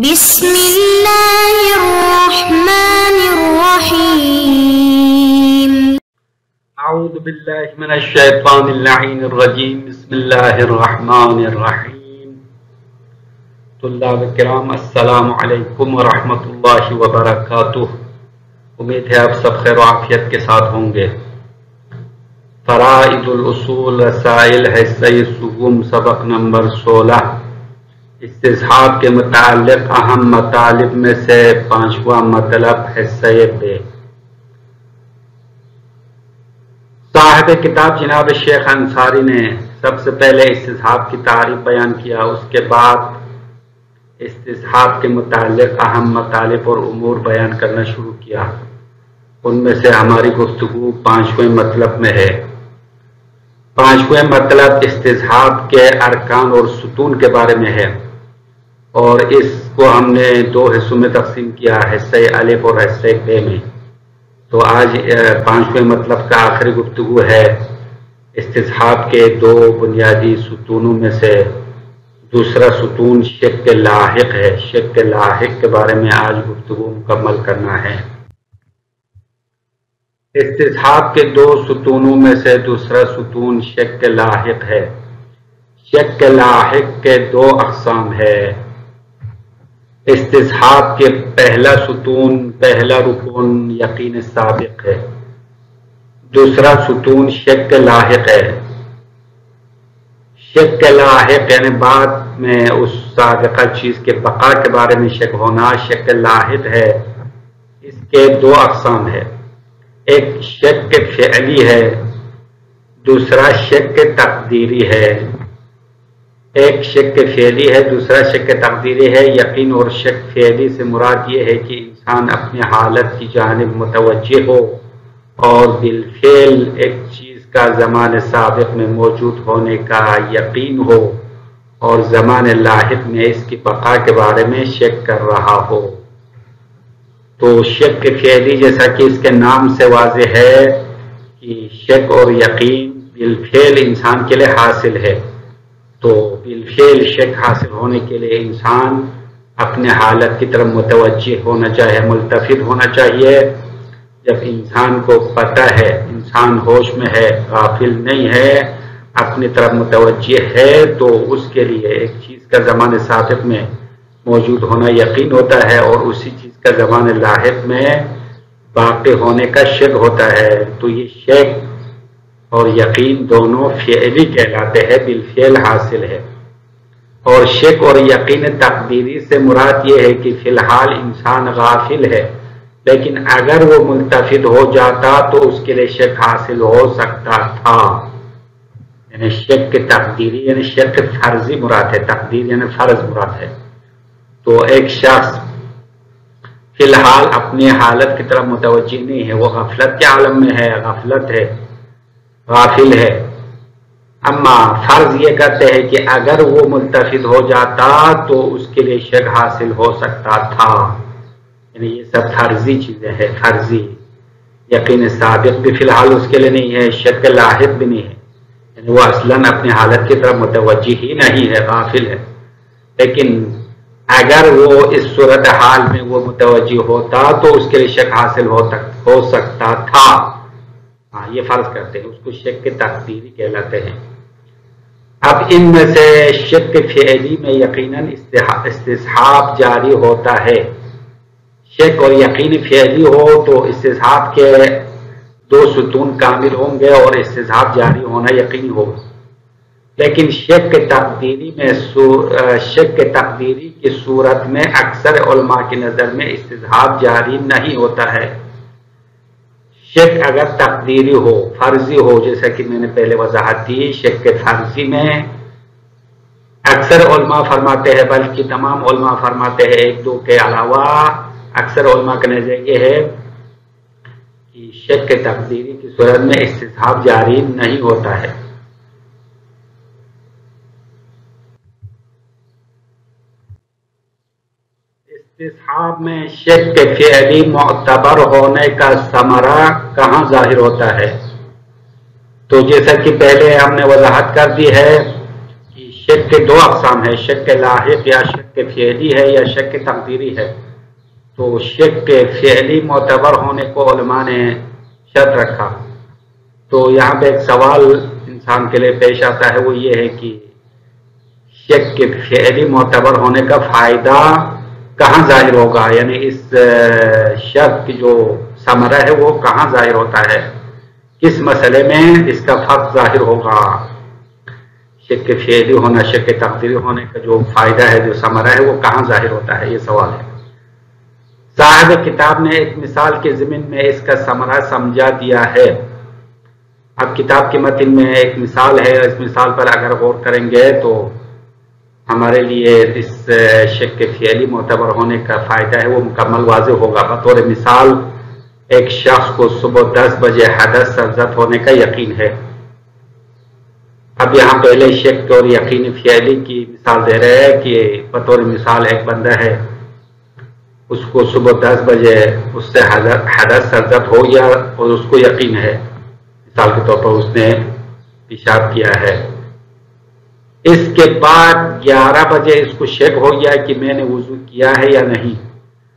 بسم الله الرحمن الرحيم. اعوذ باللہ من الشیطان اللعین الرجیم. بسم اللہ الرحمن الرحیم. طلاب کرام السلام علیکم ورحمۃ اللہ وبرکاتہ. امید ہے آپ سب خیر و عافیت کے ساتھ ہوں گے. فرائض الاصول رسائل حصہ سوم سبق نمبر 16. استصحاب کے متعلق اہم مطالب میں سے 5واں مطلب حصہ بے. صاحب کتاب جناب شیخ انصاری نے سب سے پہلے استصحاب کی تعریف بیان کیا، اس کے بعد استصحاب کے متعلق اہم مطالب اور امور بیان کرنا شروع کیا. ان میں سے ہماری گفتگو 5ویں مطلب میں ہے. 5واں مطلب استصحاب کے ارکان اور ستون کے بارے میں ہے، اور اس کو ہم نے 2 حصوں میں تقسیم کیا، حصہ الف اور حصہ بے میں. تو آج 5ویں مطلب کا آخری گفتگو ہے. استصحاب کے 2 بنیادی ستونوں میں سے دوسرا ستون شک لاحق ہے. شک لاحق کے بارے میں آج گفتگو مکمل کرنا ہے. استصحاب کے 2 ستونوں میں سے دوسرا ستون شک لاحق ہے. شک لاحق کے 2 اقسام ہے. استصحاب کے پہلا ستون، پہلا رکن یقین سابق ہے. دوسرا ستون شک لاحق ہے. شک لاحق یعنی بعد میں اس سابقہ چیز کے بقا کے بارے میں شک ہونا شک لاحق ہے. اس کے 2 اقسام ہے. ایک شک فعلی ہے، دوسرا شک تقدیری ہے. ایک شک فعلی ہے، دوسرا شک تقدیری ہے. یقین اور شک فعلی سے مراد یہ ہے کہ انسان اپنی حالت کی جانب متوجہ ہو اور بالفعل ایک چیز کا زمان سابق میں موجود ہونے کا یقین ہو اور زمان لاحق میں اس کی بقا کے بارے میں شک کر رہا ہو. تو شک فعلی جیسا کہ اس کے نام سے واضح ہے کہ شک اور یقین بالفعل انسان کے لیے حاصل ہے. تو بالفعل شک حاصل ہونے کے لیے انسان اپنے حالت کی طرف متوجہ ہونا چاہیے، ملتفت ہونا چاہیے. جب انسان کو پتہ ہے، انسان ہوش میں ہے، غافل نہیں ہے، اپنی طرف متوجہ ہے، تو اس کے لیے ایک چیز کا زمان سابق میں موجود ہونا یقین ہوتا ہے اور اسی چیز کا زمان لاحق میں واقع ہونے کا شک ہوتا ہے. تو یہ شک اور یقین دونوں فعلی کہلاتے ہیں، بالفعل حاصل ہے. اور شک اور یقین تقدیری سے مراد یہ ہے کہ فی الحال انسان غافل ہے، لیکن اگر وہ ملتفت ہو جاتا تو اس کے لیے شک حاصل ہو سکتا تھا. یعنی شک تقدیری یعنی شک فرضی مراد ہے، تقدیر یعنی فرض مراد ہے. تو ایک شخص فی الحال اپنی حالت کی طرف متوجہ نہیں ہے، وہ غفلت کے عالم میں ہے، غفلت ہے، غافل ہے. اما فرض یہ کرتے ہیں کہ اگر وہ ملتفت ہو جاتا تو اس کے لیے شک حاصل ہو سکتا تھا. یعنی یہ سب فرضی چیزیں ہیں، فرضی. یقین سابق بھی فی الحال اس کے لیے نہیں ہے، شک لاحق بھی نہیں ہے. یعنی وہ اصلاً اپنی حالت کی طرف متوجہ ہی نہیں ہے، غافل ہے. لیکن اگر وہ اس صورتحال میں وہ متوجہ ہوتا تو اس کے لیے شک حاصل ہو سکتا تھا. ہاں، یہ فرض کرتے ہیں، اس کو شک تقدیری کہلاتے ہیں. اب ان میں سے شک فعلی میں یقیناً استصحاب جاری ہوتا ہے. شک اور یقین فعلی ہو تو استصحاب کے 2 ستون کامل ہوں گے اور استصحاب جاری ہونا یقینی ہوگا. لیکن شک تقدیری کی صورت میں اکثر علماء کی نظر میں استصحاب جاری نہیں ہوتا ہے. شک اگر تقدیری ہو، فرضی ہو، جیسا کہ میں نے پہلے وضاحت دی، شک فرضی میں اکثر علماء فرماتے ہیں، بلکہ تمام علماء فرماتے ہیں 1-2 کے علاوہ، اکثر علماء کا نظر یہ ہے کہ شک تقدیری کی صورت میں استصحاب جاری نہیں ہوتا ہے. استصحاب میں شک فعلی معتبر ہونے کا ثمرہ کہاں ظاہر ہوتا ہے؟ تو جیسا کہ پہلے ہم نے وضاحت کر دی ہے کہ شک کے 2 اقسام ہیں، شک لاحق یا شک شک فعلی ہے یا شک تقدیری ہے، تو شک فعلی معتبر ہونے کو علماء نے شرط رکھا۔ تو یہاں پہ ایک سوال انسان کے لیے پیش آتا ہے، وہ یہ ہے کہ شک فعلی معتبر ہونے کا فائدہ کہاں ظاہر ہوگا، یعنی اس شک کی جو ثمرہ ہے وہ کہاں ظاہر ہوتا ہے، کس مسئلے میں اس کا فرق ظاہر ہوگا، شک فعلی ہونا شک تقدیری ہونے کا جو فائدہ ہے، جو ثمرہ ہے، وہ کہاں ظاہر ہوتا ہے، یہ سوال ہے۔ صاحب کتاب نے ایک مثال کے ضمن میں اس کا ثمرہ سمجھا دیا ہے۔ اب کتاب کے متن میں ایک مثال ہے، اس مثال پر اگر غور کریں گے تو ہمارے لیے اس شک فعلی معتبر ہونے کا فائدہ ہے وہ مکمل واضح ہوگا۔ بطور مثال ایک شخص کو صبح 10 بجے حدث سرزد ہونے کا یقین ہے۔ اب یہاں پہلے شک اور یقین فعلی کی مثال دے رہے ہیں کہ بطور مثال ایک بندہ ہے، اس کو صبح 10 بجے اس سے حدث سرزد ہو گیا اور اس کو یقین ہے، مثال کے طور پر اس نے پیشاب کیا ہے۔ اس کے بعد 11 بجے اس کو شک ہو گیا کہ میں نے وضو کیا ہے یا نہیں۔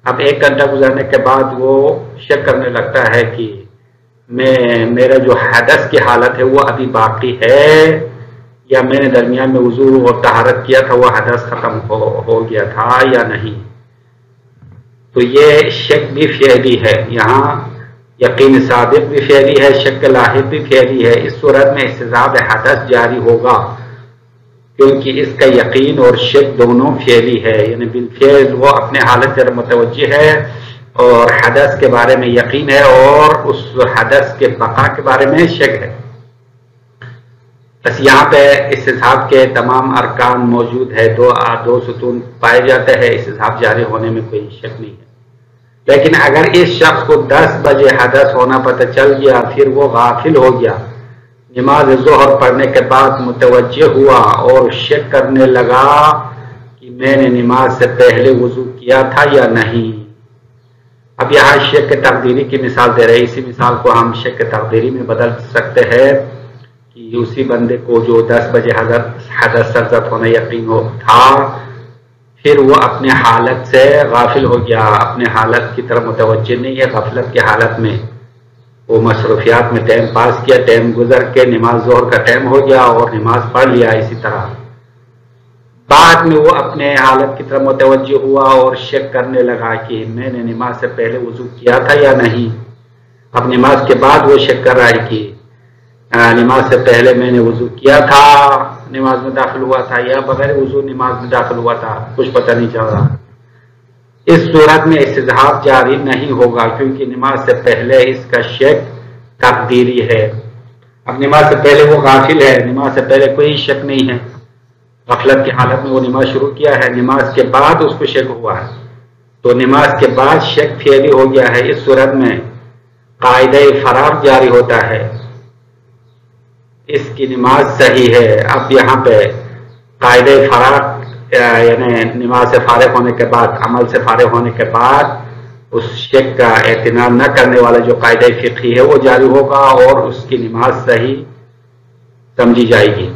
اب 1 گھنٹہ گزرنے کے بعد وہ شک کرنے لگتا ہے کہ میرا جو حدث کی حالت ہے وہ ابھی باقی ہے یا میں نے درمیان میں وضو اور طہارت کیا تھا، وہ حدث ختم ہو گیا تھا یا نہیں۔ تو یہ شک بھی فعلی ہے، یہاں یقین صادق بھی فعلی ہے، شک لاحق بھی فعلی ہے۔ اس صورت میں استحباب حدث جاری ہوگا کیونکہ اس کا یقین اور شک دونوں فعلی ہے، یعنی بالفعل وہ اپنے حالت پر متوجہ ہے اور حدث کے بارے میں یقین ہے اور اس حدث کے بقا کے بارے میں شک ہے۔ بس یہاں پہ استصحاب کے تمام ارکان موجود ہے، دو ستون پائے جاتے ہیں، استصحاب جاری ہونے میں کوئی شک نہیں ہے۔ لیکن اگر اس شخص کو 10 بجے حدث ہونا پتہ چل گیا، پھر وہ غافل ہو گیا، نماز ظہر پڑھنے کے بعد متوجہ ہوا اور شک کرنے لگا کہ میں نے نماز سے پہلے وضو کیا تھا یا نہیں۔ اب یہاں شک تقدیری کی مثال دے رہے ہیں، اسی مثال کو ہم شک تقدیری میں بدل سکتے ہیں کہ اسی بندے کو جو 10 بجے حدث سرزد ہونا یقین تھا، پھر وہ اپنے حالت سے غافل ہو گیا، اپنے حالت کی طرف متوجہ نہیں ہے، غفلت کی حالت میں وہ مصروفیات میں ٹائم پاس کیا، ٹائم گزر کے نماز ظہر کا ٹائم ہو گیا اور نماز پڑھ لیا۔ اسی طرح بعد میں وہ اپنے حالت کی طرف متوجہ ہوا اور شک کرنے لگا کہ میں نے نماز سے پہلے وضو کیا تھا یا نہیں۔ اب نماز کے بعد وہ شک کر رہا ہے کہ نماز سے پہلے میں نے وضو کیا تھا، نماز میں داخل ہوا تھا، یا بغیر وضو نماز میں داخل ہوا تھا، کچھ پتہ نہیں چل رہا۔ اس صورت میں استحباب جاری نہیں ہوگا کیونکہ نماز سے پہلے اس کا شک تقدیری ہے۔ اب نماز سے پہلے وہ غافل ہے، نماز سے پہلے کوئی شک نہیں ہے، غفلت کی حالت میں وہ نماز شروع کیا ہے، نماز کے بعد اس کو شک ہوا ہے، تو نماز کے بعد شک فعلی ہو گیا ہے۔ اس صورت میں قاعدہ فراغ جاری ہوتا ہے، اس کی نماز صحیح ہے۔ اب یہاں پہ قاعدہ فراغ یعنی نماز سے فارغ ہونے کے بعد، عمل سے فارغ ہونے کے بعد اس شک کا اعتناد نہ کرنے والا جو قاعدہ فقہی ہے وہ جاری ہوگا اور اس کی نماز صحیح سمجھی جائے گی،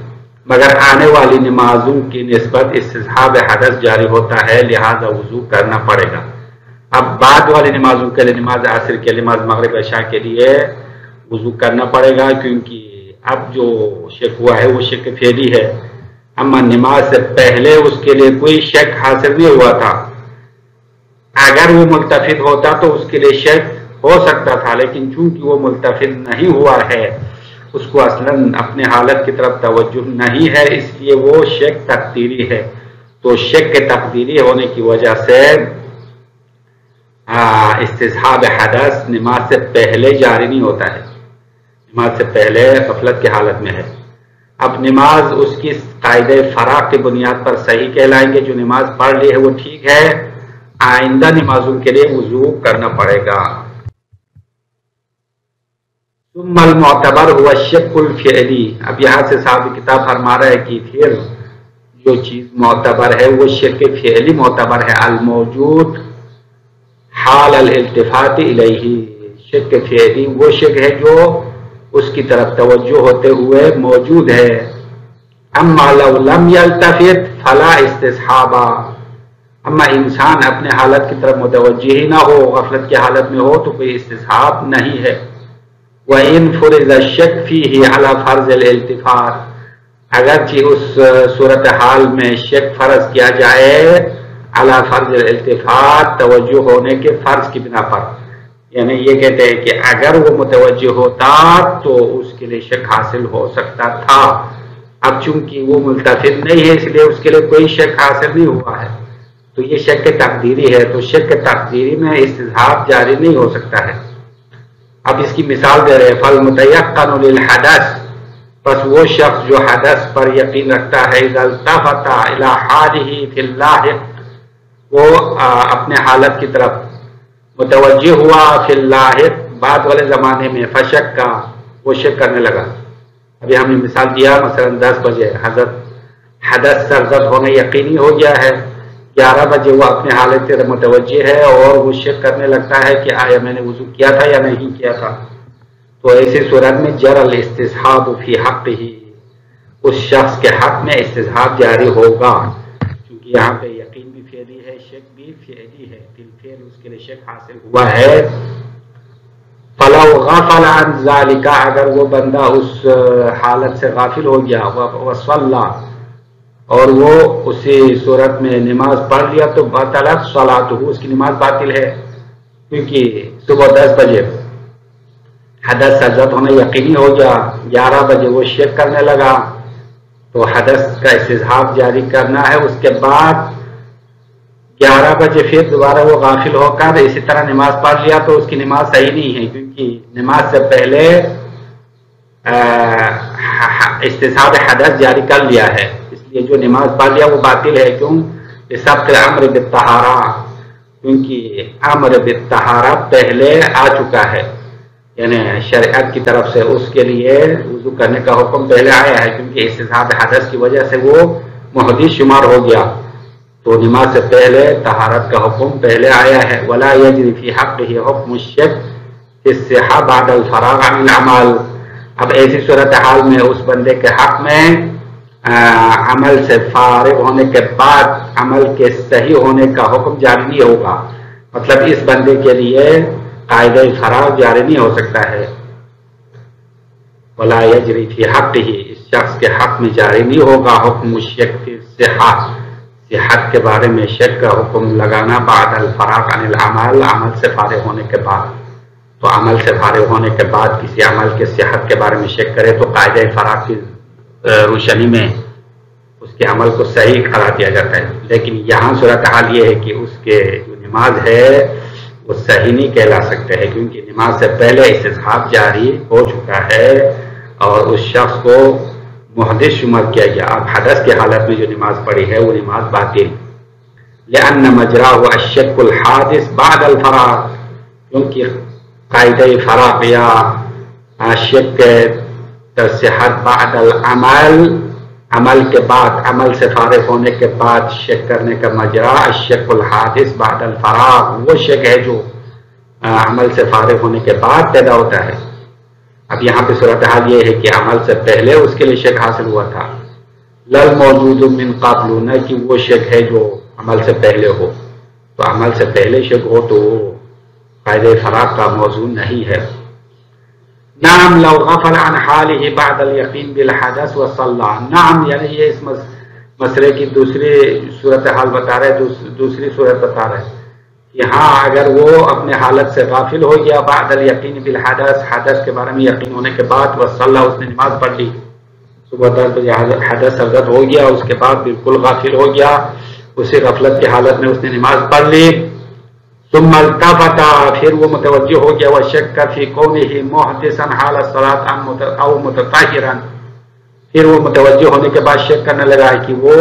مگر آنے والی نمازوں کی نسبت استصحاب حدث جاری ہوتا ہے، لہذا وضو کرنا پڑے گا۔ اب بعد والی نمازوں کے لیے، نماز عصر کے لیے، نماز مغرب عشاء کے لیے وضو کرنا پڑے گا کیونکہ اب جو شک ہوا ہے وہ شک فعلی ہے، اما نماز سے پہلے اس کے لیے کوئی شک حاصل نہیں ہوا تھا۔ اگر وہ ملتفت ہوتا تو اس کے لیے شک ہو سکتا تھا، لیکن چونکہ وہ ملتفت نہیں ہوا ہے، اس کو اصلاً اپنے حالت کی طرف توجہ نہیں ہے، اس لیے وہ شک تقدیری ہے۔ تو شک تقدیری ہونے کی وجہ سے استصحاب حدث نماز سے پہلے جاری نہیں ہوتا ہے، نماز سے پہلے غفلت کی حالت میں ہے۔ اب نماز اس کی قاعدہ فراغ کی بنیاد پر صحیح کہلائیں گے، جو نماز پڑھ لی ہے وہ ٹھیک ہے، آئندہ نمازوں کے لیے وضو کرنا پڑے گا۔ ثم المعتبر هو الشک الفعلی، اب یہاں سے صاحب کتاب فرما رہا ہے کہ پھر جو چیز معتبر ہے وہ شک فعلی معتبر ہے، الموجود حال الالتفات الیہ، شک فعلی وہ شک ہے جو اس کی طرف توجہ ہوتے ہوئے موجود ہے۔ اما لو لم یلتفت فلا استصحابا، اما انسان اپنے حالت کی طرف متوجہ ہی نہ ہو، غفلت کی حالت میں ہو، تو کوئی استصحاب نہیں ہے۔ وَإِن فُرِضَ الشَّكْ فِيهِ عَلَى فَرْضِ الْالْتِفَاتِ، اگرچہ اس صورتحال میں شک فرض کیا جائے علی فرض الالتفات، توجہ ہونے کے فرض کی بنا پر، یعنی یہ کہتے ہیں کہ اگر وہ متوجہ ہوتا تو اس کے لیے شک حاصل ہو سکتا تھا، اب چونکہ وہ ملتفت نہیں ہے اس لیے اس کے لیے کوئی شک حاصل نہیں ہوا ہے، تو یہ شک تقدیری ہے، تو شک تقدیری میں استصحاب جاری نہیں ہو سکتا ہے۔ اب اس کی مثال دے رہے، فَالْمُتَيَقَّنُ لِلْحَدَثِ، پس وہ شخص جو حدث پر یقین رکھتا ہے، اذا التفت الى حاله فی اللاحق، وہ اپنے حالت کی طرف متوجہ ہوا، فی اللاحق بعد والے زمانے میں، فشک کا وہ شک کرنے لگا۔ ابھی ہم نے مثال دیا مثلا 10 بجے حدث سرزد ہونے یقینی ہو گیا ہے، 11 بجے وہ اپنے حالت سے متوجہ ہے اور وہ شک کرنے لگتا ہے کہ آیا میں نے وضو کیا تھا یا نہیں کیا تھا، تو ایسی صورت میں جر الاستصحاب فی حقہ، اس شخص کے حق میں استصحاب جاری ہوگا، کیونکہ یہاں پہ یقین بھی فعلی ہے، شک بھی فعلی ہے، بالفعل اس کے لیے شک حاصل ہوا ہے۔ فلو غفل عن ذالک، اگر وہ بندہ اس حالت سے غافل ہو گیا، وصلی، اور وہ اسی صورت میں نماز پڑھ لیا، تو بطلت صلاتہ، اس کی نماز باطل ہے، کیونکہ صبح 10 بجے حدث سرزد ہونا یقینی ہو گیا، 11 بجے وہ شک کرنے لگا، تو حدث کا استصحاب جاری کرنا ہے۔ اس کے بعد 11 بجے پھر دوبارہ وہ غافل ہو کر اسی طرح نماز پڑھ لیا، تو اس کی نماز صحیح نہیں ہے، کیونکہ نماز سے پہلے استصحاب حدث جاری کر لیا ہے، اس لیے جو نماز پڑھ لیا وہ باطل ہے۔ کیوں؟ بسبق الامر بالطہارہ، کیونکہ امر بالطہارہ پہلے آ چکا ہے، یعنی شریعت کی طرف سے اس کے لیے وضو کرنے کا حکم پہلے آیا ہے، کیونکہ استصحاب حدث کی وجہ سے وہ محدث شمار ہو گیا، تو نماز سے پہلے طہارت کا حکم پہلے آیا ہے۔ ولا یجری فی حقہ حکم الشک فی الصحہ بعد الفراغ عن العمل، اب ایسی صورتحال میں اس بندے کے حق میں عمل سے فارغ ہونے کے بعد عمل کے صحیح ہونے کا حکم جاری نہیں ہوگا، مطلب اس بندے کے لیے قاعدہ فراغ جاری نہیں ہو سکتا ہے۔ ولا یجری فی حقہ، اس شخص کے حق میں جاری نہیں ہوگا حکم الشک فی الصحہ، صحت کے بارے میں شک کا حکم لگانا، بعد الفراغ عن العمل، عمل سے فارغ ہونے کے بعد، تو عمل سے فارغ ہونے کے بعد کسی عمل کے صحت کے بارے میں شک کرے تو قاعدہ فراغ کی روشنی میں اس کے عمل کو صحیح قرار دیا جاتا ہے۔ لیکن یہاں صورتحال یہ ہے کہ اس کے جو نماز ہے وہ صحیح نہیں کہلا سکتے ہیں، کیونکہ نماز سے پہلے استصحاب جاری ہو چکا ہے اور اس شخص کو محدث شمار کیا گیا، اب حدث کی حالت میں جو نماز پڑھی ہے وہ نماز باطل، لأن مجراہ الشک الحادث بعد الفراغ، کیونکہ قاعدہ فراغ یا شک صحت بعد العمل، عمل کے بعد، عمل سے فارغ ہونے کے بعد شک کرنے کا مجرا الشک الحادث بعد الفراغ، وہ شک ہے جو عمل سے فارغ ہونے کے بعد پیدا ہوتا ہے۔ اب یہاں پہ صورتحال یہ ہے کہ عمل سے پہلے اس کے لیے شک حاصل ہوا تھا، لل موجود من قبل، نہ کہ وہ شک ہے جو عمل سے پہلے ہو، تو عمل سے پہلے شک ہو تو وہ قاعدہ فراغ کا موضوع نہیں ہے۔ نعم لو غفل عن حاله بعد الیقین بالحدث وصلى، نعم یعنی یہ اس مسئلے کی دوسری صورتحال بتا رہے، دوسری صورت بتا رہے کہ ہاں اگر وہ اپنے حالت سے غافل ہو گیا بعد الیقین بالحدث، حدث کے بارے میں یقین ہونے کے بعد، وصلى اس نے نماز پڑھ لی، صبح 10 بجے حدث سرزد ہو گیا، اس کے بعد بالکل غافل ہو گیا، اسی غفلت کی حالت میں اس نے نماز پڑھ لی، ثم التفت، پھر وہ متوجہ ہو گیا، وشک فی کونہ محدثا حال الصلاۃ او متطہرا، پھر وہ متوجہ ہونے کے بعد شک کرنے لگا کہ وہ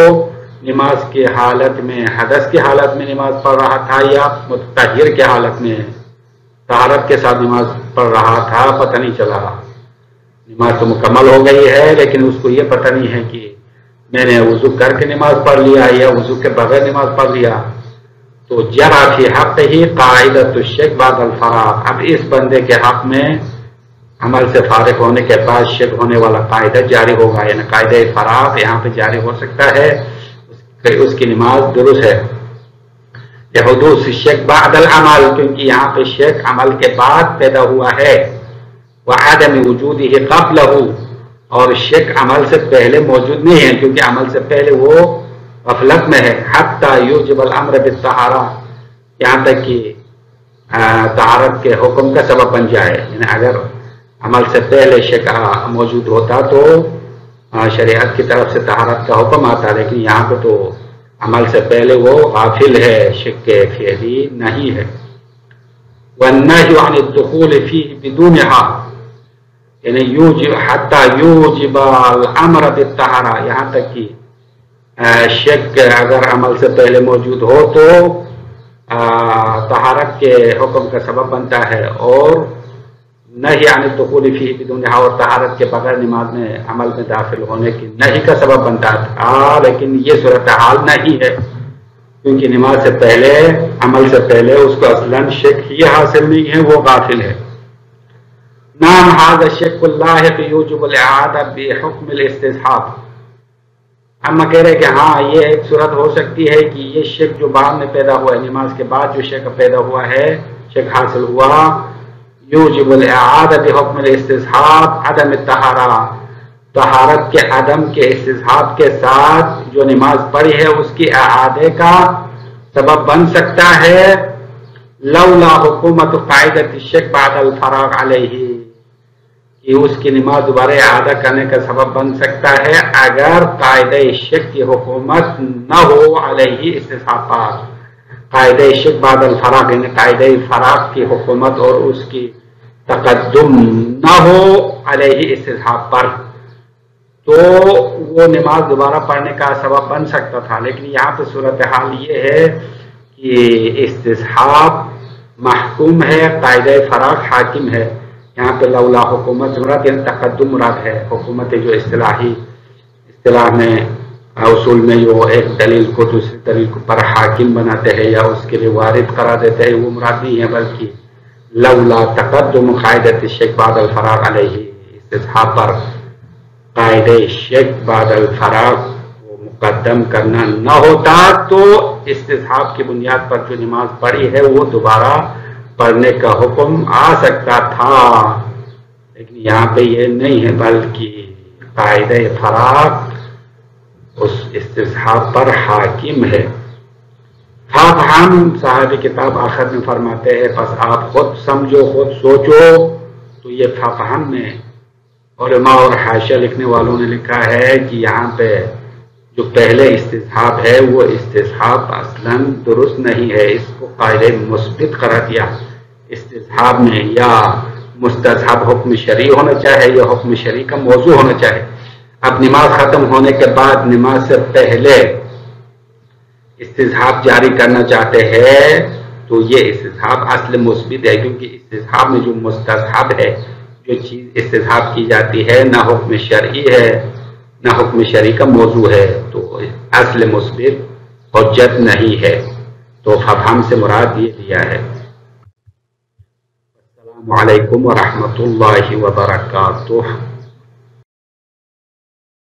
نماز کی حالت میں، حدث کی حالت میں نماز پڑھ رہا تھا یا متطہر کی حالت میں طہارت کے ساتھ نماز پڑھ رہا تھا، پتہ نہیں چلا، نماز تو مکمل ہو گئی ہے لیکن اس کو یہ پتہ نہیں ہے کہ میں نے وضو کر کے نماز پڑھ لیا یا وضو کے بغیر نماز پڑھ لیا، تو جرا فی حق ہی قاعدۃ الشک بعد الفراغ، اب اس بندے کے حق میں عمل سے فارغ ہونے کے بعد شک ہونے والا قاعدہ جاری ہوگا، یعنی قاعدہ فراغ یہاں پہ جاری ہو سکتا ہے، اس کی نماز درست ہے۔ حدوث شک بعد العمل، کیونکہ یہاں پہ شک عمل کے بعد پیدا ہوا ہے، وعدم وجودہ قبلہ، اور شک عمل سے پہلے موجود نہیں ہے کیونکہ عمل سے پہلے وہ غفلت میں ہے، حتی یوجب الامر بالطہارہ، یہاں تک کہ طہارت کے حکم کا سبب بن جائے. یعنی اگر عمل سے پہلے شک موجود ہوتا تو شریعت کی طرف سے طہارت کا حکم آتا، لیکن یہاں پہ تو عمل سے پہلے وہ غافل ہے، شک فعلی نہیں ہے. والنهي عن الدخول فيه بدونها، یعنی حتی یوجب الامر بالطہارہ، یہاں تک کہ شک اگر عمل سے پہلے موجود ہو تو طہارت کے حکم کا سبب بنتا ہے، اور نہی عن الدخول فیہ بدونہا، اور طہارت کے بغیر نماز میں عمل میں داخل ہونے کی نہی کا سبب بنتا تھا. لیکن یہ صورتحال نہیں ہے کیونکہ نماز سے پہلے عمل سے پہلے اس کو اصلاً شک ہی حاصل نہیں ہے، وہ غافل ہے. نام ھذا الشک اللاحق یوجب الاعادہ بحکم الاستصحاب. اما کہہ رہے کہ ہاں یہ ایک صورت ہو سکتی ہے کہ یہ شک جو بعد میں پیدا ہوا ہے، نماز کے بعد جو شک پیدا ہوا ہے، شک حاصل ہوا، یوجب الاعادہ بحکم الاستصحاب عدم الطہارہ، طہارت کے عدم کے استصحاب کے ساتھ جو نماز پڑھی ہے اس کی اعادے کا سبب بن سکتا ہے. لولا حکومت قاعدۃ الشک بعد الفراغ علیہ، کہ اس کی نماز دوبارہ اعادہ کرنے کا سبب بن سکتا ہے اگر قاعدہ شک کی حکومت نہ ہو علیہ استصحاب پر. قاعدہ شک بعد الفراغ یعنی قاعدہ فراغ کی حکومت اور اس کی تقدم نہ ہو علیہ استصحاب پر، تو وہ نماز دوبارہ پڑھنے کا سبب بن سکتا تھا. لیکن یہاں پہ صورتحال یہ ہے کہ استصحاب محکوم ہے، قاعدہ فراغ حاکم ہے. یہاں پہ لولا حکومت مراد یعنی تقدم مراد ہے. حکومت جو اصطلاح میں اصول میں جو ایک دلیل کو دوسری دلیل پر حاکم بناتے ہیں یا اس کے لیے وارد قرار دیتے ہیں، وہ مراد نہیں ہے، بلکہ لولا تقدم قاعدۃ الشک بعد الفراغ علیہ، استصحاب پر قاعدہ شک بعد الفراغ وہ مقدم کرنا نہ ہوتا تو استصحاب کی بنیاد پر جو نماز پڑھی ہے وہ دوبارہ پڑھنے کا حکم آ سکتا تھا. لیکن یہاں پہ یہ نہیں ہے، بلکہ قاعدہ فراغ اس استصحاب پر حاکم ہے. فافہم، صاحب کتاب آخر میں فرماتے ہیں بس آپ خود سمجھو، خود سوچو. تو یہ فافہم میں علماء اور حاشیہ لکھنے والوں نے لکھا ہے کہ یہاں پہ جو پہلے استصحاب ہے وہ استصحاب اصلاً درست نہیں ہے، اس کو قاعدہ مثبت قرار دیا. استصحاب میں یا مستصحب حکم شرعی ہونا چاہے یا حکم شرعی کا موضوع ہونا چاہے. اب نماز ختم ہونے کے بعد نماز سے پہلے استصحاب جاری کرنا چاہتے ہیں تو یہ استصحاب اصل مثبت ہے، کیونکہ استصحاب میں جو مستصحب ہے، جو چیز استصحاب کی جاتی ہے، نہ حکم شرعی ہے نہ حکم شرعی کا موضوع ہے، تو اصل مثبت حجت نہیں ہے. تو ففہم سے مراد یہ دیا ہے. السلام علیکم ورحمۃ اللہ وبرکاتہ.